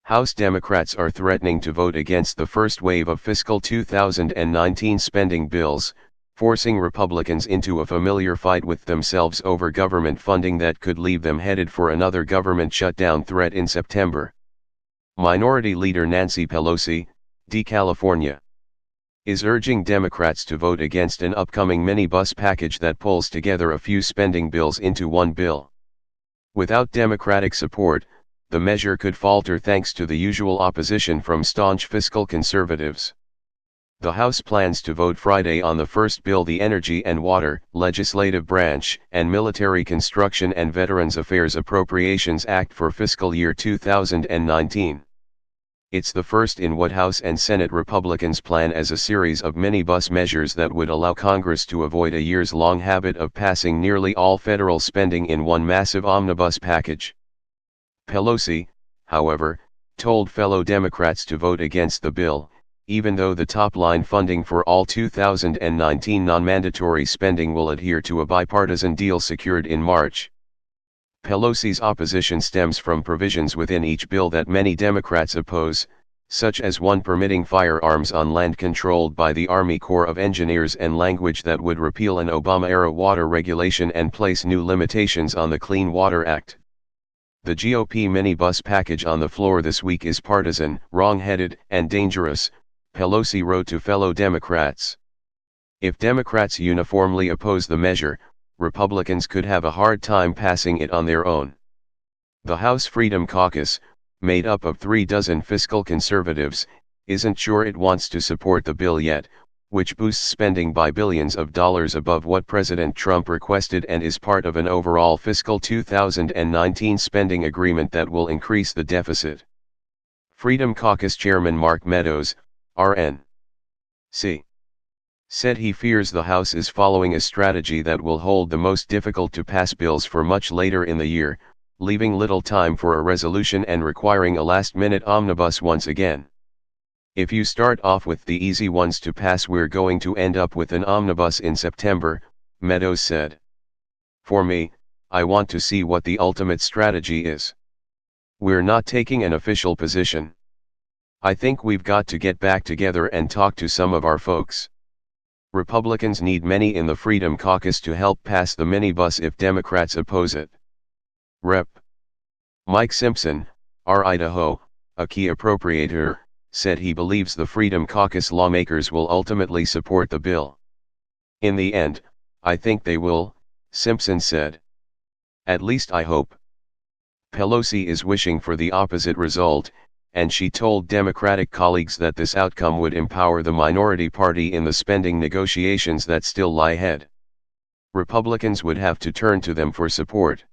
House Democrats are threatening to vote against the first wave of fiscal 2019 spending bills, forcing Republicans into a familiar fight with themselves over government funding that could leave them headed for another government shutdown threat in September. Minority Leader Nancy Pelosi, D-California, is urging Democrats to vote against an upcoming minibus package that pulls together a few spending bills into one bill. Without Democratic support, the measure could falter thanks to the usual opposition from staunch fiscal conservatives. The House plans to vote Friday on the first bill, the Energy and Water, Legislative Branch, and Military Construction and Veterans Affairs Appropriations Act for fiscal year 2019. It's the first in what House and Senate Republicans plan as a series of minibus measures that would allow Congress to avoid a years-long habit of passing nearly all federal spending in one massive omnibus package. Pelosi, however, told fellow Democrats to vote against the bill, even though the top-line funding for all 2019 non-mandatory spending will adhere to a bipartisan deal secured in March. Pelosi's opposition stems from provisions within each bill that many Democrats oppose, such as one permitting firearms on land controlled by the Army Corps of Engineers and language that would repeal an Obama-era water regulation and place new limitations on the Clean Water Act. The GOP minibus package on the floor this week is partisan, wrong-headed, and dangerous, Pelosi wrote to fellow Democrats. If Democrats uniformly oppose the measure, Republicans could have a hard time passing it on their own. The House Freedom Caucus, made up of 36 fiscal conservatives, isn't sure it wants to support the bill yet, which boosts spending by billions of dollars above what President Trump requested and is part of an overall fiscal 2019 spending agreement that will increase the deficit. Freedom Caucus Chairman Mark Meadows, RNC, said he fears the House is following a strategy that will hold the most difficult to pass bills for much later in the year, leaving little time for a resolution and requiring a last-minute omnibus once again. If you start off with the easy ones to pass, we're going to end up with an omnibus in September, Meadows said. For me, I want to see what the ultimate strategy is. We're not taking an official position. I think we've got to get back together and talk to some of our folks. Republicans need many in the Freedom Caucus to help pass the minibus if Democrats oppose it. Rep. Mike Simpson, Idaho, a key appropriator, said he believes the Freedom Caucus lawmakers will ultimately support the bill. In the end, I think they will, Simpson said. At least I hope. Pelosi is wishing for the opposite result, and she told Democratic colleagues that this outcome would empower the minority party in the spending negotiations that still lie ahead. Republicans would have to turn to them for support.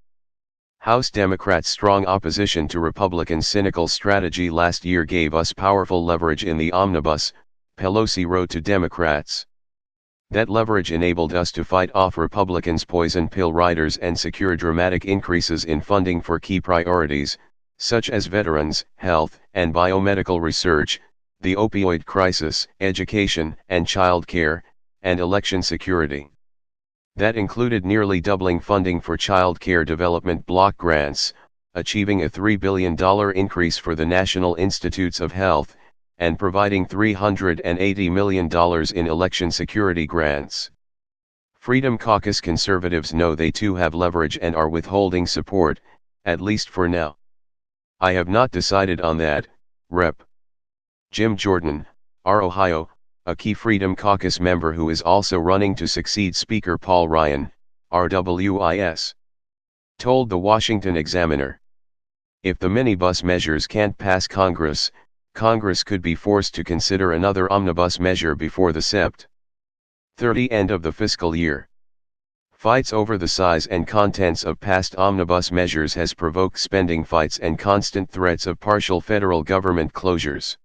House Democrats' strong opposition to Republicans' cynical strategy last year gave us powerful leverage in the omnibus, Pelosi wrote to Democrats. That leverage enabled us to fight off Republicans' poison pill riders and secure dramatic increases in funding for key priorities, such as veterans, health and biomedical research, the opioid crisis, education and child care, and election security. That included nearly doubling funding for child care development block grants, achieving a $3 billion increase for the National Institutes of Health, and providing $380 million in election security grants. Freedom Caucus conservatives know they too have leverage and are withholding support, at least for now. I have not decided on that, Rep. Jim Jordan, Ohio, a key Freedom Caucus member who is also running to succeed Speaker Paul Ryan, RWIS, told the Washington Examiner. If the minibus measures can't pass Congress, Congress could be forced to consider another omnibus measure before the Sept. 30 end of the fiscal year. Fights over the size and contents of past omnibus measures has provoked spending fights and constant threats of partial federal government closures.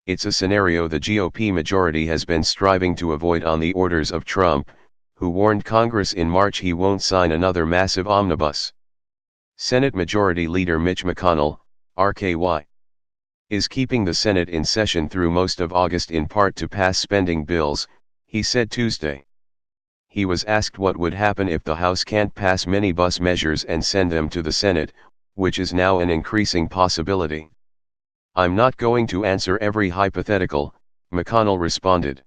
It's a scenario the GOP majority has been striving to avoid on the orders of Trump, who warned Congress in March he won't sign another massive omnibus. Senate Majority Leader Mitch McConnell, RKY, is keeping the Senate in session through most of August in part to pass spending bills, he said Tuesday. He was asked what would happen if the House can't pass minibus measures and send them to the Senate, which is now an increasing possibility. I'm not going to answer every hypothetical, McConnell responded.